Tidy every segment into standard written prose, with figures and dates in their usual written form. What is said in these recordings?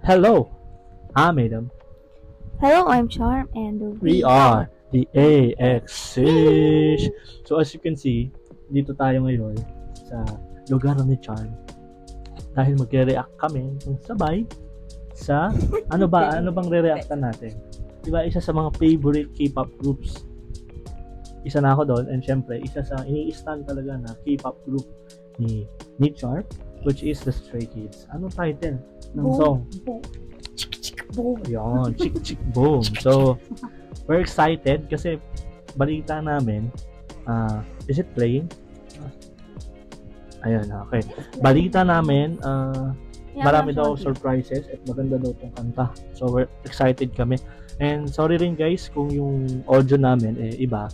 Hello, I'm Adam. Hello, I'm Charm, and We are the AXish. So as you can see, dito tayo ngayon sa lugar ni Charm. Dahil magre-react kami ng sabay sa ano bang re-reactan natin? Diba isa sa mga favorite K-pop groups. Isa na ako doon, and syempre isa sa ini-stan talaga na K-pop group ni Charm, which is the Stray Kids. Anong title ng song? Boom. Ayan, Chick Boom. So, we're excited kasi balita namin, is it playing? Ayun, okay. Balita namin, marami daw surprises at maganda daw tong kanta. So, we're excited kami. And sorry rin guys kung yung audio namin iba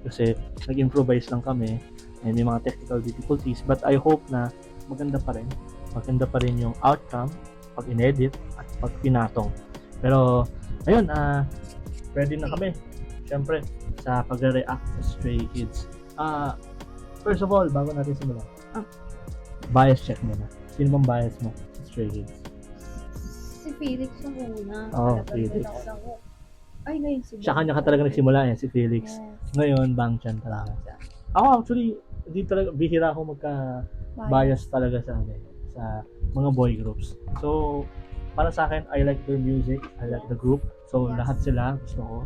kasi nag-improvise lang kami and may mga technical difficulties, but I hope na maganda pa rin. Maganda pa rin yung outcome pag in-edit at pag pinatong. Pero, ayun, ready na kami. Siyempre, sa pag-react sa Stray Kids. First of all, bago natin simulan, bias check muna. Sino bang bias mo sa Stray Kids? Si Felix yung una. Oo, Felix. Ay, ngayon si Siya kanya ka talaga nagsimula si Felix. Yes. Ngayon, Bangchan talaga siya. Ako actually, hindi talaga, bihira ako magka-bias talaga sa mga boy groups. So, para sa akin, I like their music, I like the group. So, Yes. lahat sila gusto ko.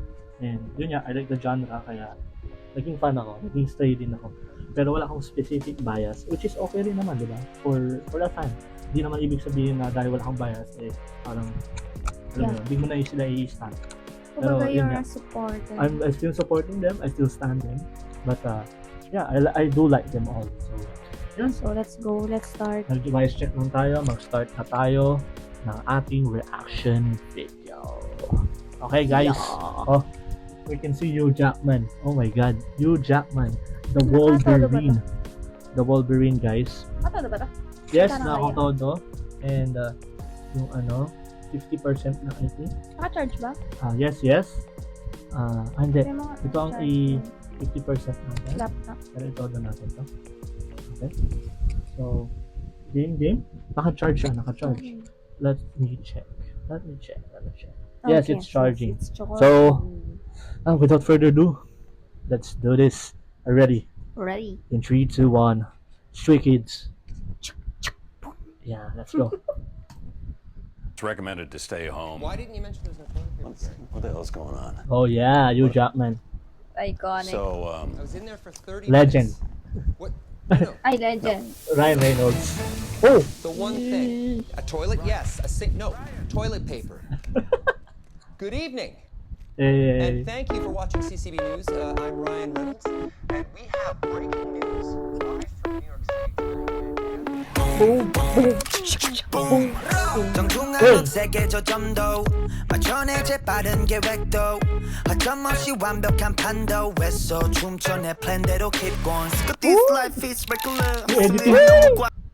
And yun nga, I like the genre, kaya naging fan ako, naging stray din ako. Pero wala akong specific bias, which is okay rin naman, di ba? For a fan. Hindi naman ibig sabihin na dahil wala akong bias, parang, alam mo, hindi mo na sila i-stand. Pero Kumbaga, yun you're nga, a supporter. I still supporting them, I still stand them. But, yeah, I do like them all. So, yun. So, let's go. Let's start. Nag-device check lang tayo, mag-start na tayo ng ating reaction video. Okay guys, Yeah. We can see Hugh Jackman. Oh my god, Hugh Jackman, the Wolverine. The Wolverine guys. Ano ba ito? Yes, Tara nakakotodo. And yung 50% na I think. Naka-charge ba? Yes. Hindi. May mga Ito ang naka-charge 50% na guys. ng laptop. Pero ito na natin to. Okay. So, game. Naka-charge siya, naka-charge. Let me check. Yes, Okay, it's charging. It's charging. So, without further ado, let's do this. Are you ready? Ready. In 3, 2, 1. Stray Kids. Yeah, let's go. It's recommended to stay home. Why didn't you mention there's no toilet paper here? What the hell's going on? Oh yeah, Hugh Jackman. Iconic. So, I was in there for 30 Legend. minutes. What? No, Ay, legend. Ryan Reynolds. Oh! the one thing. A toilet? Yes. A sink? No. Toilet paper. Good evening. Eh, And thank you for watching CCB News. I'm Ryan Reynolds. And we have breaking news live from New York City. 정중앙은 세계 저점도 맞춰내 재빠른 계획도 어쩌없이 완벽한 판도에서 춤춰 내 플랜대로 keep going Cause this life is regular editing.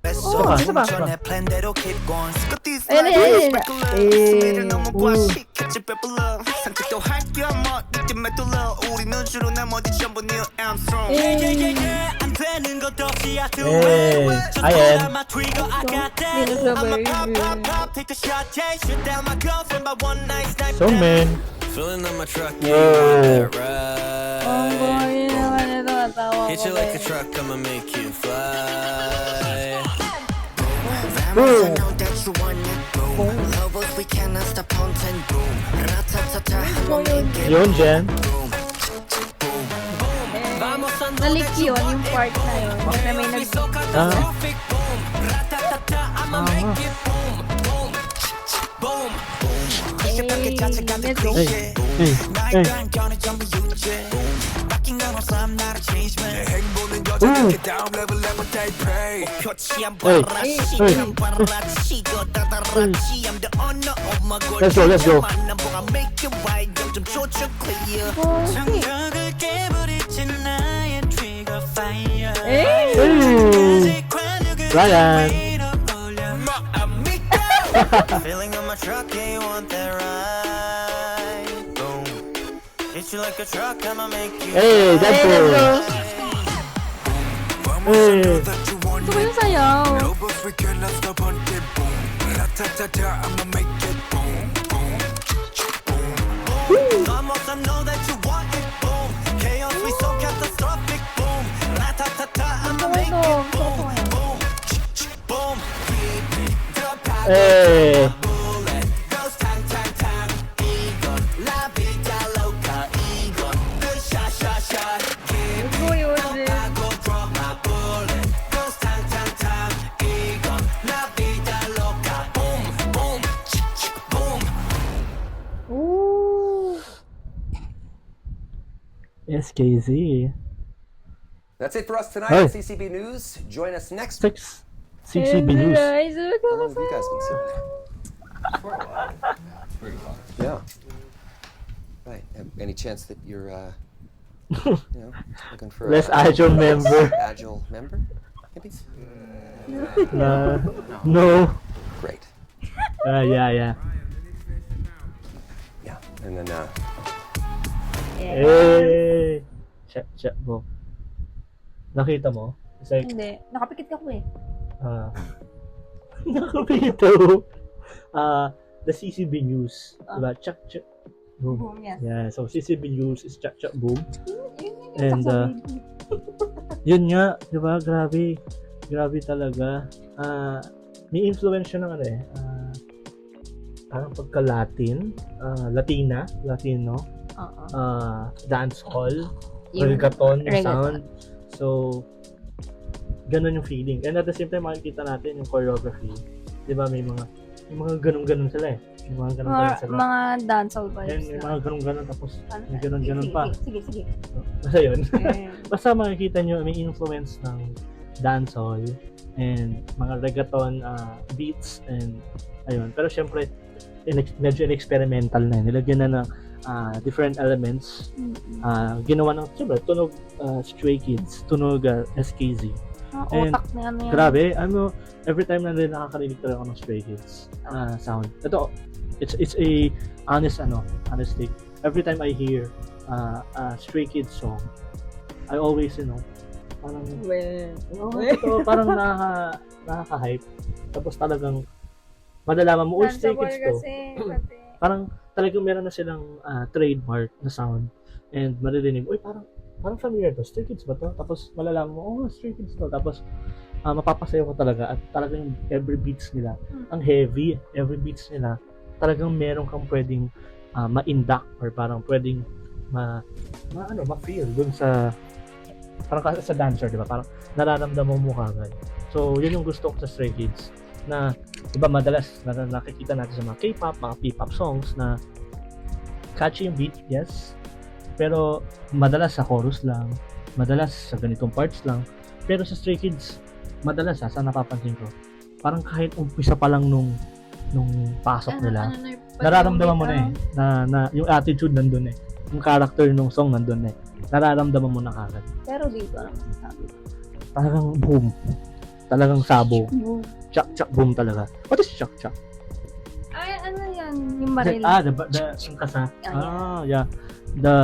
에서 잠깐만. 춤춰 내 플랜대로 keep going Cause this Ayun, life is ayun, regular ayun. 스미를 너무 오. 과식했지 배불러 산책도 할겸뭐 이쯤에 뚫러 우리는 주로 나머지 전부 Neil Armstrong 안 되는 것 없이 I do Hey, it I am. my trigger I got that Hindi na siya I'ma very pop, good. pop, pop, take a shot, yeah. Shut down my girlfriend by one night stand. so man. Filling up my truck, Whoa. yeah, that Oh, ride. boy. Yun naman ito. Natawa Hit ko you like a eh. truck, I'ma make you fly. Boom. Lovers, we cannot stop counting. Boom. Ratatata, I'ma make it. Yun, Jen. Nalik yun, yung part na yun. Na may nag... Let's go. Hey. Let's go. Eh! Hey. Ryan. Feeling on my truck, yeah, you want that ride? Boom. Hit you like a truck, I'ma make you Hey, Let's go. Deadpool. Hey. Gusto ko yung sayaw. Lovers, we cannot stop until boom. Ratatata, I'ma make it Eh, Goes tang tang tang. Igon, la vida loca. Igon, the shot shot shot. Give Go yun. go drop my bullet. Goes tang tang tang. Igon, la vida loca. Boom boom, chick chick boom. Ooh. SKZ. That's it for us tonight Hey. at CCB News. Join us next 6 CCB News. Guys, How long have you guys been sitting there? Yeah. Right. Any chance that you're, looking for Less a agile member. agile member? Maybe. No. Great. Yeah. Yeah. And then, Eh. Check mo. Nakita mo? It's like, Hindi. Nakapikit ka ko eh. nakapito. The CCB News. Diba? Check. Boom. Boom, yes. Yeah, so CCB News is check, boom. Yun And, sa Yun nga, di ba? Grabe. Grabe talaga. May influence siya ng ano eh. Parang pagka-Latin. Latino. Oo. Dance hall. Yung Reggaeton, yung reggaeton. sound. So, ganun yung feeling. And at the same time, makikita natin yung choreography. Di ba? May mga ganun-ganun sila eh. May mga ganun-ganun sila. Mga dancehall And vibes may na. mga ganun-ganun tapos may ganun-ganun pa. Sige. Basta yun. Eh, Basta makikita nyo may influence ng dancehall and mga reggaeton beats and ayun. Pero syempre, medyo experimental na yun. Nilagyan na ng different elements. Ginawa ng, syempre, tunog Stray Kids, tunog SKZ. And utak na ano yan. grabe, every time na rin nakakarinig talaga ako ng Stray Kids sound. Ito, it's a honest take. Every time I hear a Stray Kids song, I always, parang, parang nakaka-hype. Tapos talagang, malalaman mo, Stray Kids to. Parang, talagang meron na silang trademark na sound. And maririnig, parang familiar to, Stray Kids ba to? Tapos malalaman mo, Stray Kids to. Tapos mapapasayo ka talaga at talagang every beats nila, ang heavy, every beats nila, talagang meron kang pwedeng ma-induct or parang pwedeng ma-feel dun sa parang sa dancer, di ba? Parang nararamdaman mo kagad. So, yun yung gusto ko sa Stray Kids na, di ba, madalas nakikita natin sa mga K-pop, mga P-pop songs na catchy yung beat, yes, pero madalas sa chorus lang, madalas sa ganitong parts lang. Pero sa Stray Kids, madalas sa napapansin ko, parang kahit umpisa pa lang nung pasok nila, nararamdaman mo na eh, na yung attitude nandun eh, yung character ng song nandun eh, nararamdaman mo na kagad. Pero dito, ano sabi? Talagang boom, talagang sabo, Boom. chak boom talaga. What is chak? Ay, ano yan? Yung baril. Yung kasa. Yeah. The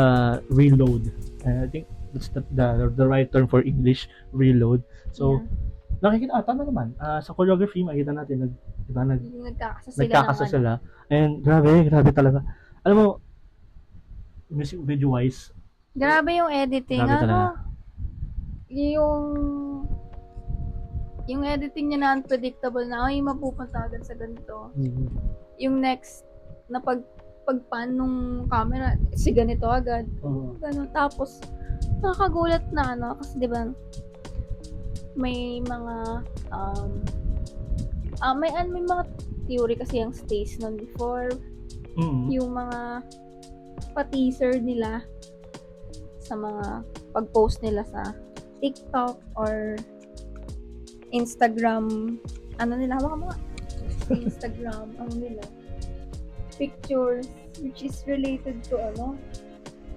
reload. I think that's the right term for English, reload. So, nakikita, tama naman. Sa choreography, makikita natin, nagkakasa sila. And grabe talaga. Alam mo, music video wise, Grabe yung editing. grabe talaga. Yung editing niya na unpredictable na, mapupunta agad sa ganito. Yung next na pagpan nung camera, si ganito agad. Ganun. Tapos, nakakagulat na kasi di ba may mga may mga theory kasi yung Stace nun before. Yung mga pa-teaser nila sa mga pag-post nila sa TikTok or Instagram, hawak mo nga. Instagram, nila. Pictures, which is related to,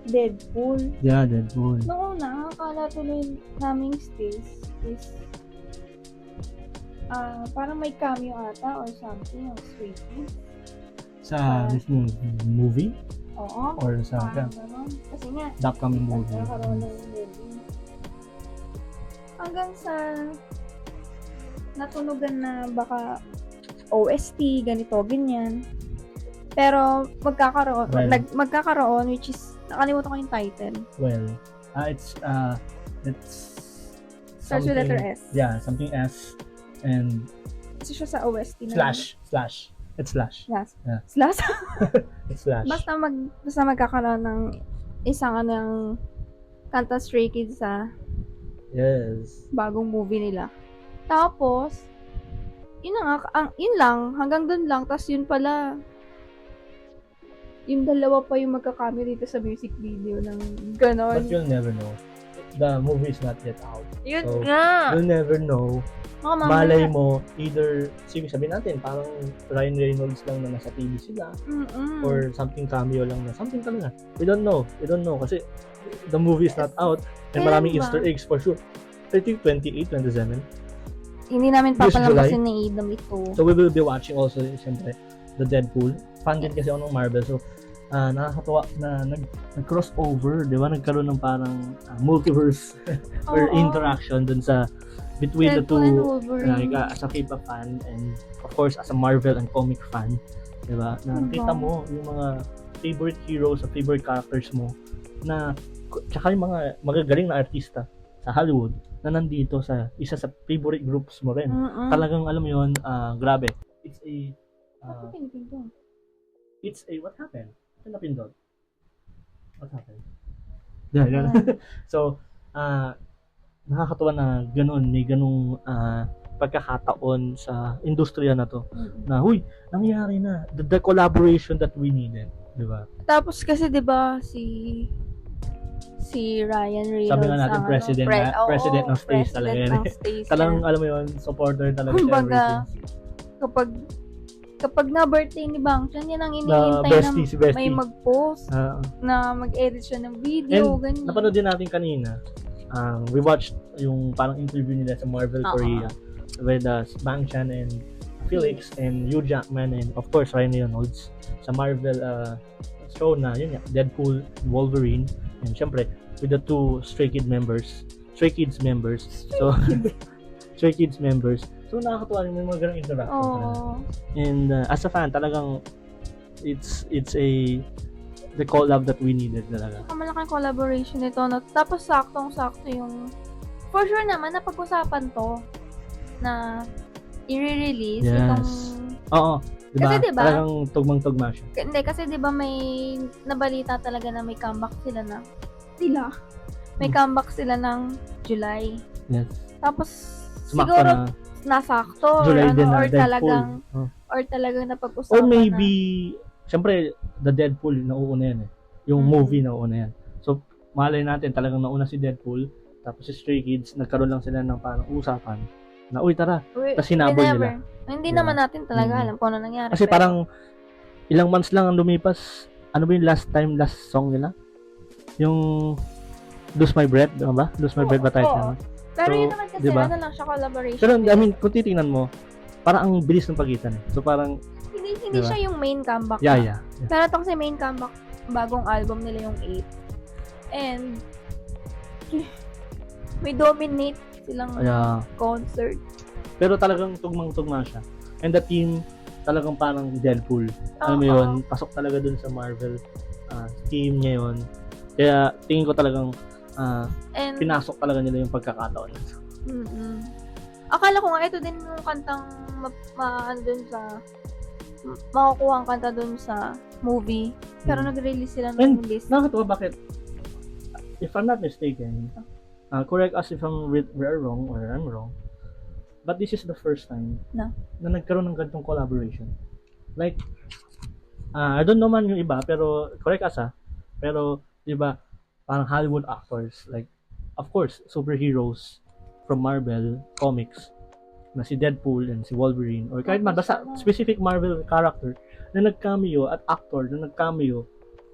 Deadpool. Yeah, Deadpool. Noong una, akala tuloy naming Stace is, parang may cameo ata or something, or Stray Kids. Sa mismong movie? Oo. Or sa Parang gano'n. Kasi nga, the upcoming movie? nagkakaroon ng movie. Hanggang sa natunugan na baka OST, ganito, ganyan. Pero magkakaroon, magkakaroon, which is, nakalimutan ko yung title. Well, it's Starts with letter S. Yeah, something S. And Isa siya sa OST na. Slash. It's Slash. Slash. Yeah. Slash? It's Slash. basta magkakaroon ng isang kanta Stray Kids sa Yes. bagong movie nila. Tapos, yun na nga, yun lang, hanggang dun lang, tas yun pala, yung dalawa pa yung magkakami dito sa music video ng ganon. But you'll never know. The movie is not yet out. Yun So, nga! You'll never know. Baka Malay mo, either, sige sabihin natin, parang Ryan Reynolds lang na nasa TV sila, or something cameo lang na, something talaga. We don't know kasi the movie is not out, and Kailan maraming ba? Easter eggs for sure. I think 28, 27. Hindi namin This papalampasin ni Adam ito. So we will be watching also, siyempre, the Deadpool. Fan din kasi ako ng Marvel, so nakakatuwa na nag-crossover, di ba? Nagkaroon ng parang multiverse or Oo. interaction dun sa between the Deadpool and two, Wolverine. as a K-pop fan and of course as a Marvel and comic fan, di ba? Na Diba? nakita mo yung mga favorite heroes o favorite characters mo na tsaka yung mga magagaling na artista sa Hollywood na nandito sa isa sa favorite groups mo rin. Talagang alam mo yun, grabe. It's a what happened? Ano napindot? What happened? Yeah. So, nakakatuwa na ganun, may ganung pagkakataon sa industriya na to. Na, huy, nangyari na. The collaboration that we needed. Di ba? Tapos kasi 'di ba si Ryan Reynolds Sabi nga natin, ang president ng Stays talaga yan. ng Stays. Talagang, alam mo yun, supporter talaga siya Kumbaga, everything. kapag na birthday ni Bangchan, yan ang Na inihintay bestie, si na bestie. may mag-post, na mag-edit siya ng video, And ganyan. napanood din natin kanina, we watched yung parang interview nila sa Marvel Korea with Bangchan and Felix and Hugh Jackman and of course Ryan Reynolds sa Marvel show na yun nga, Deadpool, Wolverine, and syempre with the two Stray Kids members. So Stray Kids members. So nakakatuwa rin yung mga ganang interaction. Oo. And as a fan, talagang it's the collab that we needed talaga. Malaking collaboration nito. No? Tapos saktong-sakto yung for sure naman napag-usapan to na i-release Yes. itong Oo. Diba? Kasi diba? Talagang tugmang-tugma siya. hindi kasi 'di ba may nabalita talaga na may comeback sila may comeback sila ng July. Yes. Tapos Sumakto siguro na. nasakto July din na or Deadpool. talagang napag-usapan Or maybe, syempre, the Deadpool, nauuna yan eh. Yung movie, nauuna yan. So, malay natin, talagang nauna si Deadpool, tapos si Stray Kids, nagkaroon lang sila ng parang usapan, na, uy, tara, tas hinabol nila. Hindi Diba? naman natin talaga alam kung ano nangyari. Kasi pero parang, ilang months lang ang lumipas, ano ba yung last song nila? Yung, Lose My Breath, ba? Lose My Breath ba title na? Pero So, yun naman kasi diba? ano lang siya collaboration. Pero, I mean, kung titingnan mo, parang ang bilis ng pagitan eh. So, parang, hindi diba? siya yung main comeback. yeah. Pero ito kasi main comeback, bagong album nila yung 8. And may dominate silang Kaya, concert. pero talagang tugmang-tugma siya. And the team, talagang parang Deadpool. Alam mo Oo. yun, pasok talaga dun sa Marvel team niya yun. Kaya tingin ko talagang And pinasok talaga nila yung pagkakataon. akala ko nga ito din yung kantang andun sa makukuha ang kanta dun sa movie. Pero nag-release sila And ng list. nakakatawa bakit, if I'm not mistaken, correct us if we're wrong or I'm wrong, but this is the first time Na nagkaroon ng ganitong collaboration. Like, I don't know man yung iba, pero correct us pero, di ba, parang Hollywood actors, like, of course, superheroes from Marvel Comics, na si Deadpool and si Wolverine, or kahit man, basta specific Marvel character, na nag-cameo at actor na nag-cameo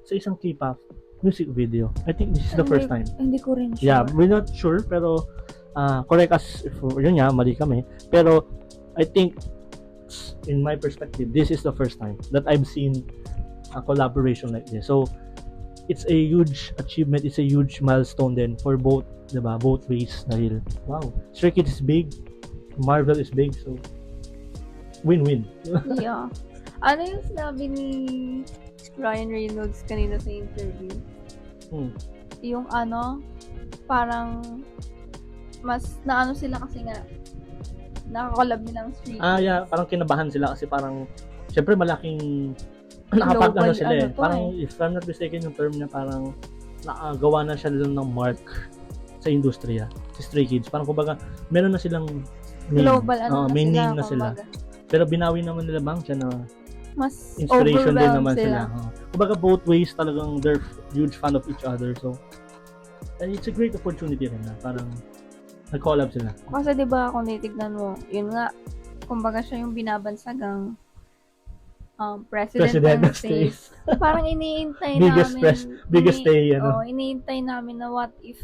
sa isang K-pop music video. I think this is the first time. Hindi ko rin sure. Yeah, we're not sure, pero correct us if yun nga, mali kami. Pero I think, in my perspective, this is the first time that I've seen a collaboration like this. So, it's a huge achievement, it's a huge milestone then for both, diba? Both ways dahil, wow, Stray Kids is big, Marvel is big, so win-win. Yeah. Ano yung sinabi ni Ryan Reynolds kanina sa interview? Yung ano, parang mas naano sila kasi nga nakakolab nilang street. Yeah, parang kinabahan sila kasi parang syempre malaking nakapag-ano sila eh. ano to Parang if I'm not mistaken yung term niya parang nakagawa na siya ng mark sa industriya, si Stray Kids. Parang kumbaga meron na silang name. Global May na name na sila. kumbaga. Pero binawi naman nila bang siya na Mas inspiration din naman overwhelmed sila. Kumbaga both ways talagang they're huge fan of each other. So it's a great opportunity rin na parang nag-collab sila. Kasi 'di ba kung titignan mo, yun nga, kumbaga siya yung binabansagang president ng States. Parang iniintay biggest day, ano. iniintay namin na what if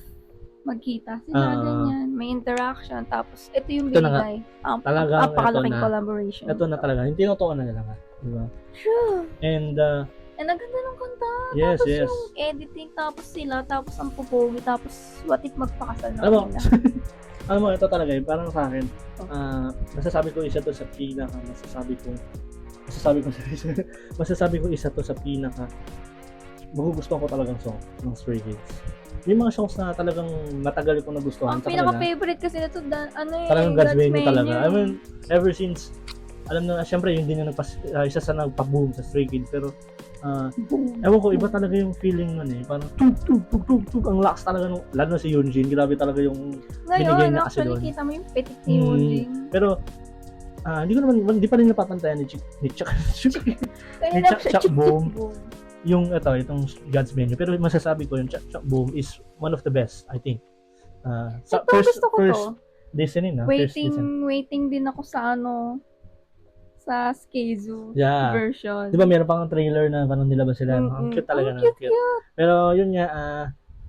magkita sila, ganyan. May interaction. Tapos, ito yung Ito na nga. binigay. Talagang Napakalaking ito na. collaboration. Ito na talaga. Yung tinutukan na nila nga. Diba? Sure. And, And ang ganda ng kanta. yes, Tapos yes. yung editing, tapos sila, tapos ang pupogi, tapos what if magpakasal na Alam mo, nila. alam mo, ito talaga yun. Parang sa akin, masasabi ko isa to sa pinaka, masasabi ko isa to sa pinaka, magugustuhan ko talagang song ng Stray Kids. May mga songs na talagang matagal ko nagustuhan Ang sa kanila. pinaka-favorite kasi nito, Talagang God's Menu Menu. talaga. I mean, ever since, alam na, syempre, yun din yung isa sa nagpa-boom sa Stray Kids. Pero, ewan ko, iba talaga yung feeling nun eh. Parang, tug, ang lakas talaga nung, lalo na si Yoonjin, grabe talaga yung binigay Ngayon, niya kasi actually, doon. kita mo yung pitik ni Yoonjin. Pero, hindi pa rin napapantayan ni Kanina Chuck Boom. Itong God's Menu. Pero masasabi ko yung Chuck Boom is one of the best, I think. Ito, gusto ko to. Listening, first listen. Waiting din ako sa sa Skezu Yeah. version. Di ba meron pang trailer na parang nilabas sila. Ang cute talaga na. Cute. Pero yun nga,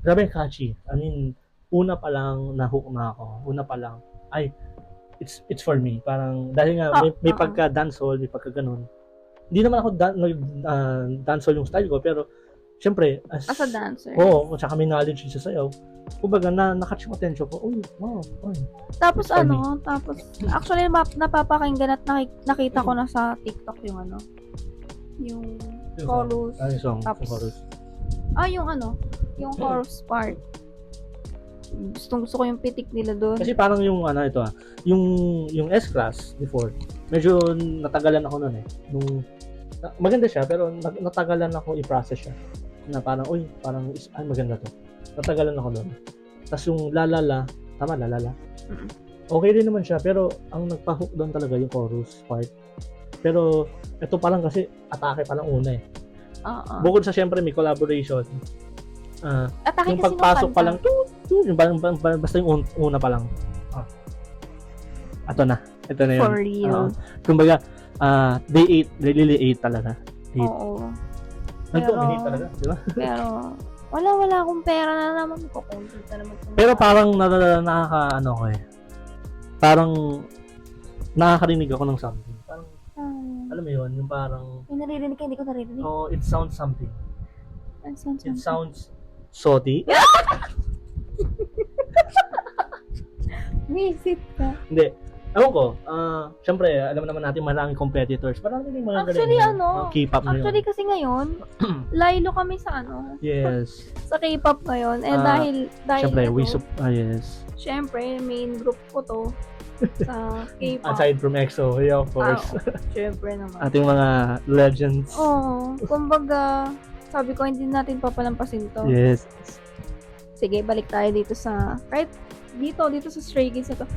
grabe catchy. I mean, una pa lang na-hook na ako. Una pa lang, it's for me. Parang, dahil nga, may pagka dancehall, may pagka ganun. Hindi naman ako dancehall yung style ko, pero, syempre, As a dancer. Oo, at saka may knowledge sa sayaw. Kumbaga, na-catch yung attention ko. Uy, wow, uy. Tapos actually, napapakinggan at nakita ko na sa TikTok yung yung chorus. Yung song, Tapos, yung chorus. Yung chorus part. Gusto ko yung pitik nila doon. Kasi parang yung yung S-Class before, medyo natagalan ako noon eh. Maganda siya, pero natagalan ako i-process siya. Na parang, maganda to. Natagalan ako doon. Tapos yung lalala, tama, lalala. Okay rin naman siya, pero ang nagpa-hook doon talaga yung chorus part. Pero, ito pa lang kasi, atake pa lang una eh. Bukod sa syempre may collaboration. Atake Yung kasi pagpasok nung pa lang, basta yung una pa lang. Ito na yun. For real. Kumbaga, they really ate talaga. Oo. Nag-dominate talaga, di ba? Pero, wala akong pera na naman. Kukontent na naman. Pero parang parang nakakarinig ako ng something. Parang, alam mo yun, yung parang, May naririnig ka, hindi ko naririnig. it sounds something. It Sounds sounds salty. Visit ka. Hindi. Ewan ko, syempre, alam naman natin maraming competitors. Marami din mga Actually, galing, mga K-pop na Actually, yun. kasi ngayon, laylo kami sa Yes. sa K-pop ngayon. dahil Syempre, yes. syempre, main group ko to sa K-pop. Aside from EXO, yeah, of course. Syempre naman. Ating mga legends. Kumbaga, sabi ko, hindi natin papalampasin to. Yes. Sige, balik tayo dito sa, kahit dito sa Stray Kids na to.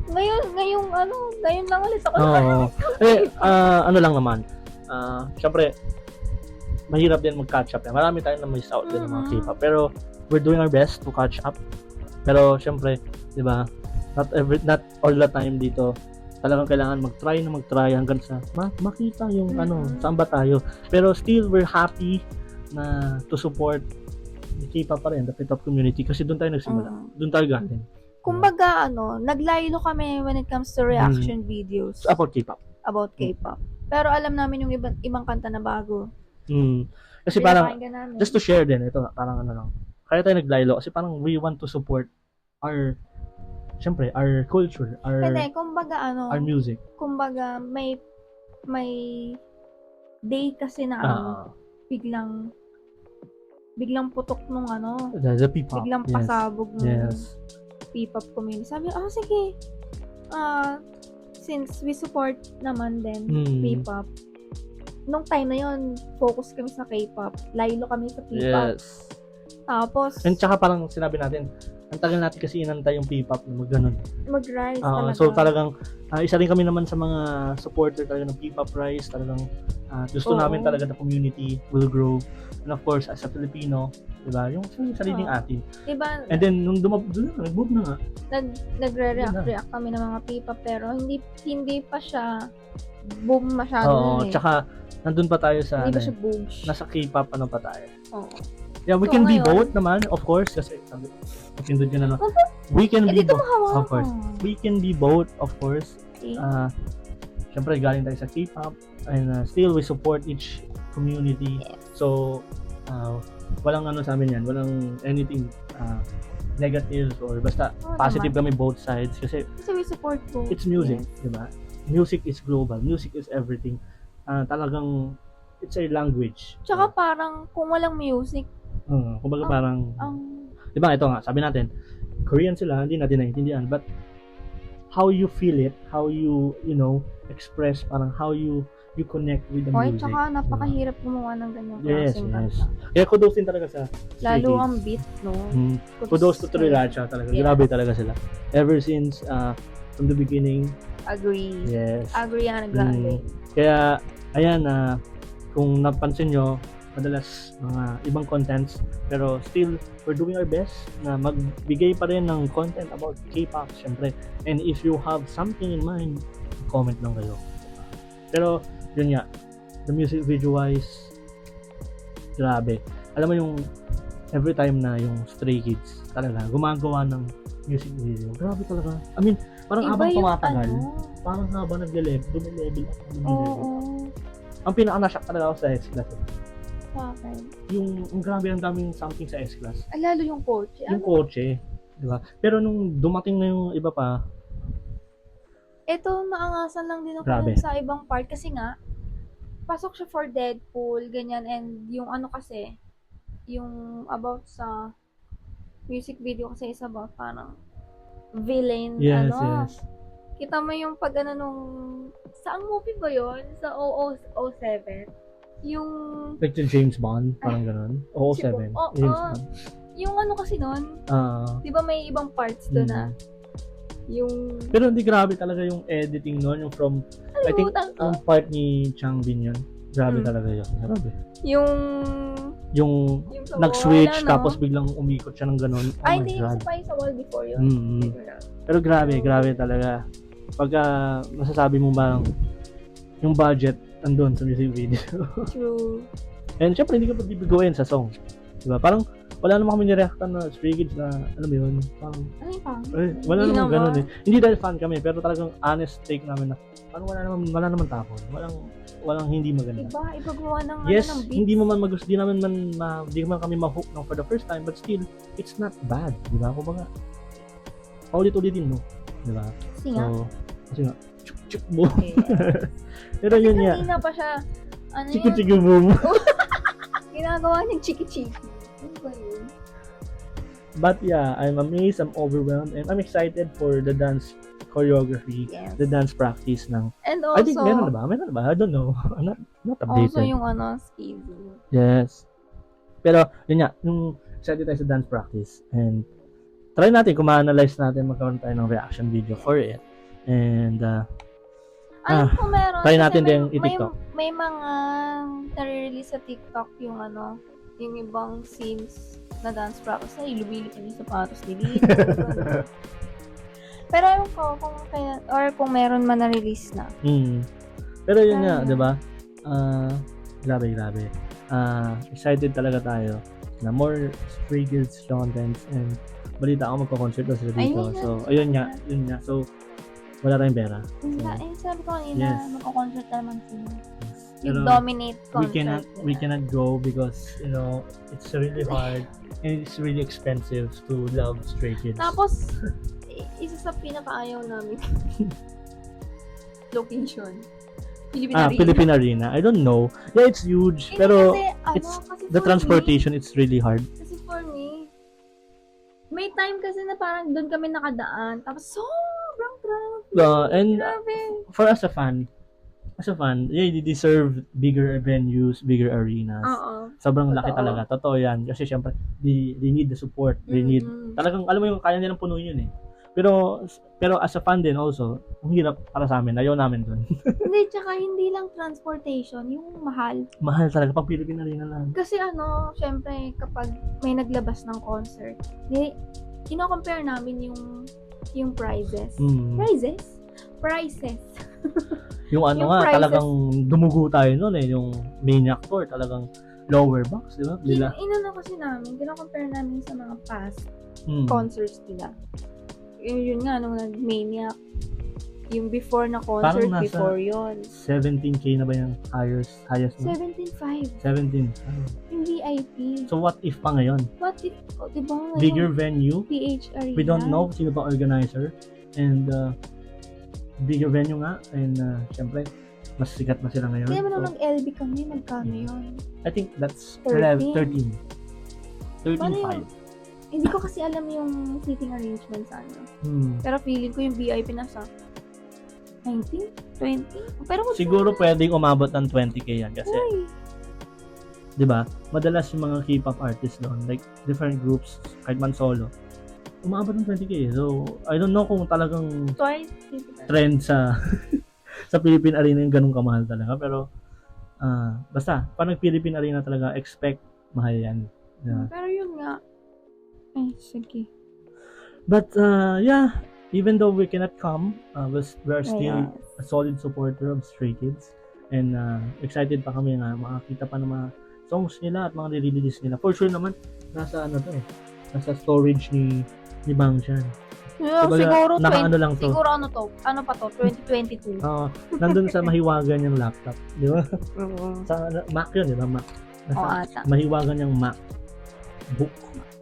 Ngayon lang ulit ako. Ano lang naman. Syempre, mahirap din mag-catch up. Marami tayong na-miss out din ng mga K-pop. Pero, we're doing our best to catch up. Pero, syempre, di ba, not all the time dito. Talagang kailangan mag-try hanggang sa makita yung saan ba tayo. Pero, still, we're happy na to support the K-pop pa rin, the K-pop community. Kasi doon tayo nagsimula. Doon tayo galing. Kumbaga, naglaylo kami when it comes to reaction videos About K-pop. about K-pop. Pero alam namin yung ibang kanta na bago. Kasi parang, Pinapakinggan namin. just to share din, ito parang lang. Kaya tayo naglaylo kasi parang we want to support our culture, Hindi, kumbaga our music. kumbaga may day kasi na biglang putok nung The P-pop. biglang yes. pasabog nung Yes. P-pop community. Sabi, sige. since we support naman din Hmm. K-pop, nung time na yon focus kami sa K-pop. Laylo kami sa K-pop. Yes. Tapos, And tsaka parang sinabi natin, ang tagal natin kasi inantay yung P-pop na mag-ganon. mag-rise Ah, talaga. so talagang isa rin kami naman sa mga supporter talaga ng P-pop Rise. Talagang gusto Oo. namin talaga the community will grow. And of course, as a Filipino, diba? Yung sariling Oo. atin. Diba, And then, nung nag-move na nga. nagre-react kami ng mga P-pop pero hindi pa siya boom masyado Oo, nun eh. tsaka, nandun pa tayo sa, Hindi pa ano, siya boom. nasa K-pop, ano pa tayo. Oo. Yeah, we So, can be ngayon- both naman, of course, kasi, pagkindod ka na, no? We can Eh, be dito both, mahawakan. of course. We can be both, of course. Okay. Syempre, galing tayo sa K-pop, and still, we support each community. Yes. So, walang ano sa amin yan, walang anything negative or basta Oo positive naman. kami both sides kasi Kasi we support both. it's music, Yes. di ba? Music is global, music is everything. Talagang it's a language. Tsaka parang kung walang music, Kumbaga parang, ang di ba ito nga, sabi natin, Korean sila, hindi natin naiintindihan, but how you feel it, how you express, parang how you connect with the Hoy, music. tsaka napakahirap gumawa ng ganyang Yes, klaseng yes. kanta. Kaya kudos din talaga sa Stray Lalo Kids. ang beat, no? Kudos to Triracha talaga. Yeah. Grabe talaga sila. Ever since from the beginning. Agree. Yes. Ariana Grande. Kaya ayan kung napansin nyo, madalas mga ibang contents pero still we're doing our best na magbigay pa rin ng content about K-pop syempre. And if you have something in mind, comment lang kayo. Pero yun nga, the music video wise, grabe. Alam mo yung every time na yung Stray Kids talaga gumagawa ng music video, grabe talaga. I mean, parang Iba habang yung tumatagal, ano. parang habang dumilevel up. Oo. Ang pinaka-nashock talaga ako sa S-Class. Sa akin. Yung grabe ang daming something sa S-Class. Lalo yung coach. Yung kotse, di ba? Pero nung dumating na yung iba pa, Ito, naangasan lang din ako Grabe. dun sa ibang part kasi nga, pasok siya for Deadpool, ganyan, and yung ano kasi, yung about sa music video kasi is about parang villain, yes, ano. yes. Kita mo yung pag ano nung, saang movie ba yun? Sa 007? Yung, Like the James Bond, parang ganun. Oo, 7. Oo, James oo. Bond. yung ano kasi nun, di ba may ibang parts doon na, yung, Pero hindi grabe talaga yung editing nun, yung from, I think, Kalimutan ko. yung part ni Changbin yun. Grabe talaga yun. Grabe. Yung sa nag-switch, wall, ano? tapos biglang umikot siya ng ganun. Oh Ay, my hindi, God. isa pa yung sa wall before yun. Mm. Pero grabe talaga. Pagka masasabi mo bang yung budget andun sa music video. True. And syempre hindi ka pa bibigawin sa song. Diba? Parang wala naman kami nireactan na Stray Kids na alam mo yun. Parang Ano yung pang? wala Hindi naman naman. ganun eh. Hindi dahil fan kami pero talagang honest take namin na parang wala naman tapon. Walang hindi maganda. Iba gumawa ng Yes, ano, ng beat. hindi mo man magusto, di naman kami ma-hook no, for the first time, but still, it's not bad, di ba? Kumbaga, paulit-ulitin mo, di ba? Kasi nga, chuk mo. Okay. Pero yun nga, Kanina pa siya, ano yun? chiki-chiki boom. Ginagawa niyang chiki-chiki. Ano ba yun? But yeah, I'm amazed, I'm overwhelmed, and I'm excited for the dance choreography, Yes. the dance practice ng, And also, I think meron na ba? I don't know. I'm not updated. also yung ano, schedule. Yes. Pero, yun nga, yung excited tayo sa dance practice. And, try natin, kung ma-analyze natin, magkaroon tayo ng reaction video for it. And, Kung meron. try kasi natin may- din i-TikTok. May mga nare-release sa TikTok yung ano, yung ibang scenes na dance practice na ilubili pa yung sapatos ni Lito. Pero ewan ko kung meron man na-release na. Pero yun nga, Ayun. di ba? Grabe. Excited talaga tayo na more Stray Kids contents and balita ako magko-concert daw sila dito. Ayun, So, yun nga. So, wala tayong pera. Sabi ko kanina, Yes. magko-concert naman sila. Pero Yung dominate we concert. cannot go because, it's really hard and it's really expensive to love Stray Kids. Tapos, isa sa pinakaayaw namin location. Philippine Arena. I don't know. Yeah, it's huge. Hindi Pero, kasi, it's kasi the for transportation, it's really hard. Me, kasi for me, may time kasi na parang doon kami nakadaan. Tapos sobrang traffic. And Grabe. for as a fan, yeah, they deserve bigger venues, bigger arenas. Oo. Sobrang laki Totoo. talaga. Totoo yan. Kasi syempre, they need the support. They need, talagang, alam mo yung kaya nilang punuin yun eh. Pero as a fan din also, ang hirap para sa amin. Ayaw namin dun. Hindi, tsaka hindi lang transportation, yung mahal. Mahal talaga pag Philippine Arena lang. Kasi syempre, kapag may naglabas ng concert, kino-compare namin yung prices. Prices. Yung Yung nga, prices. talagang dumugo tayo nun eh. Yung main actor, talagang lower box, di ba? Nila. Kasi namin, kino-compare namin sa mga past Mm. concerts nila. Yun nga, nung nag-Maniac, yung before na concert, Parang nasa before yun. 17K na ba yung highest no? 17.5. 17. Yung VIP. So what if pa ngayon? What if, diba ngayon, Bigger venue, PH Arena? we don't know sino pa organizer, and bigger venue nga, and syempre mas sikat na sila ngayon. Kaya naman So, nung LB kami, magkano yun? I think that's 13. 13.5. Hindi ko kasi alam yung seating arrangement sa ano. Pero feeling ko yung VIP nasa 19? 20? Pero Siguro pwedeng umabot ng 20K yan kasi, Uy, 'di ba? Madalas yung mga K-pop artists doon, like different groups, kahit man solo, umabot ng 20K. So, I don't know kung talagang twice. trend sa sa Philippine Arena yung ganun kamahal talaga, pero basta pag nag-Philippine Arena talaga, expect mahal yan. Yeah. Pero yun nga. Ay, sige. But yeah, even though we cannot come, we're still a solid supporter of Stray Kids, and excited pa kami na makakita pa ng mga songs nila at mga re-release nila. For sure naman, nasa nasa storage ni Bangchan. Yeah, Kumbaga, siguro naka-ano lang to. Siguro ano pa to? 2022. Nandun sa mahiwagan niyang laptop, di ba? Oo. Sa Mac yun, di ba? Mac. Oo, ata. Mahiwagan niyang MacBook,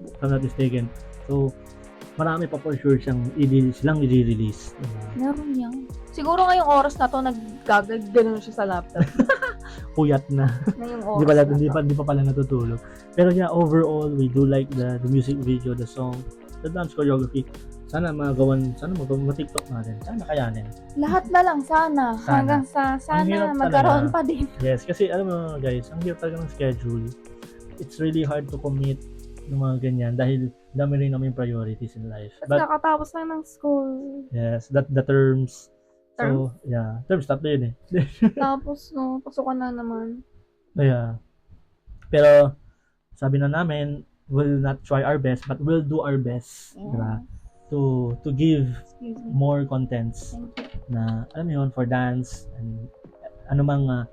if I'm not mistaken. So, marami pa for sure siyang i-release. Meron yan. Siguro ngayong oras na to, naggagano'n siya sa laptop. Puyat na. Ngayong oras Hindi pa pala natutulog. Pero yeah, overall, we do like the music video, the song, the dance choreography. Sana ma-TikTok natin. Sana kayanin. Lahat na lang, sana. Hanggang sa, Ang hirap sana magkaroon talaga. pa din. Yes, kasi alam mo guys, ang hirap talaga ng schedule. It's really hard to commit ng mga ganyan dahil dami rin namin priorities in life. Kasi But nakatapos lang ng school. yes, the terms. So, yeah. Terms, tatlo yun eh. Tapos, pasukan na naman. Yeah. Pero, sabi na namin, we'll not try our best, but we'll do our best. Yeah. Diba? To give Excuse me. more contents Thank you. na, alam mo yun, for dance, and anumang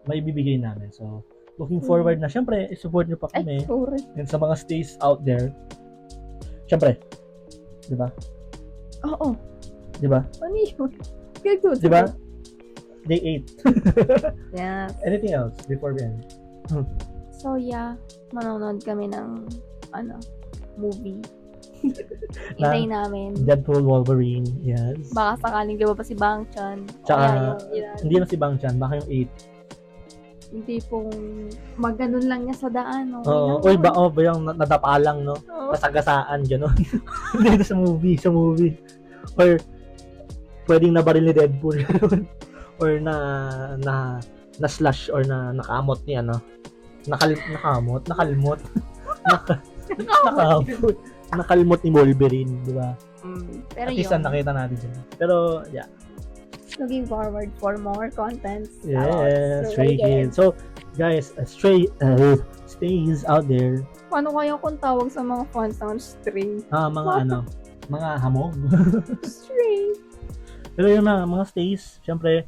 maibibigay namin. So, looking forward na, syempre, support nyo pa Ay, kami. sorry. And sa mga stays out there, syempre, di ba? Oo. Di ba? Ano yun? Good. Di ba? Day 8. Yes. Anything else before we end? So, yeah. Manonood kami ng, movie. Hintay namin. Deadpool, Wolverine, yes. Baka sakaling di ba pa si Bang Chan. Tsaka, hindi na si Bang Chan, baka yung 8. Hindi pong maganon lang niya sa daan. No? Oo, uy, ba yung nadapalang, no? Oo. Pasagasaan, gano'n. Hindi sa movie. Or, pwedeng nabaril ni Deadpool, or na slash, or na nakamot ni, nakalmot. Nakalmot ni Wolverine, di ba? Pero At least yun. nakita natin sila. Pero, yeah. Looking forward for more contents. Yes, Stray Kids. So, guys, stays out there. Paano kaya kung tawag sa mga fans ng Stray? Mga hamog. Stray. Pero yun na, mga stays, syempre,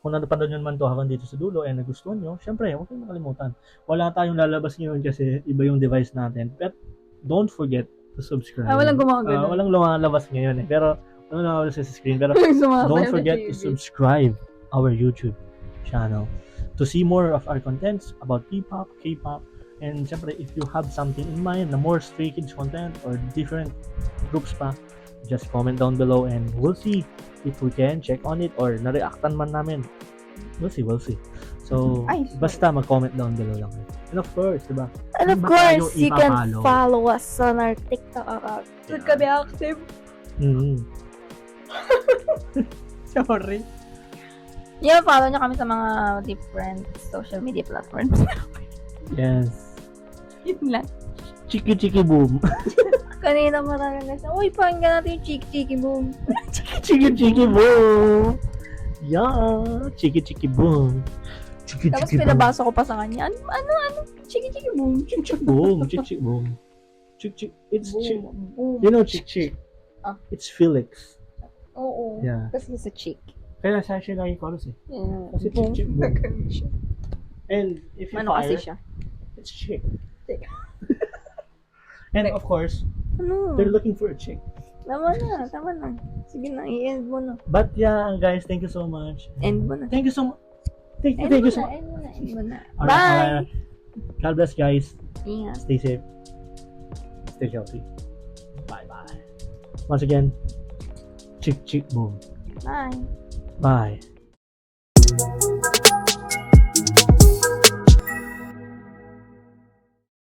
kung napanood nyo naman to hanggang dito sa dulo, and nagustuhan nyo, syempre, huwag kayong makalimutan. Wala tayong lalabas ngayon kasi iba yung device natin. But, don't forget to subscribe. Walang gumagano. Walang lumalabas ngayon eh. Pero, ano sa screen. Pero, don't forget to subscribe our YouTube channel to see more of our contents about P-pop, K-pop, and syempre, if you have something in mind na more Stray Kids content or different groups pa, just comment down below and we'll see if we can check on it or na-reactan man namin. We'll see. So, basta mag-comment down below lang. And of course, diba? And of course, you can follow us on our TikTok account. Doon kami active. Sorry. Yeah, follow nyo kami sa mga different social media platforms. Yes. Yun lang. Chiki boom. Kanina maraming guys, uy, pakinggan natin yung Chiki Boom. Chiki boom. Yeah, chiki boom. Tapos pinabasa ko pa sa kanya, ano, Chiki Boom. Chick boom. It's chick. Boom. You know chick. Ah. It's Felix. Oo. Yeah. Kasi sa chick. Kaya siya laging chorus eh. Yeah. Kasi chick boom. And if you Ano kasi fire, siya? it's chick. Chick. And of course, Ano? they're looking for a chick. Tama na. Sige na, i-end mo na. But yeah, guys, thank you so much. End mo na. Thank you so much. Thank End you mo so na, much. end mo na. Alright, Bye! God bless, guys. Ingat. Stay safe. Stay healthy. Bye. Once again, chick boom. Bye. Bye.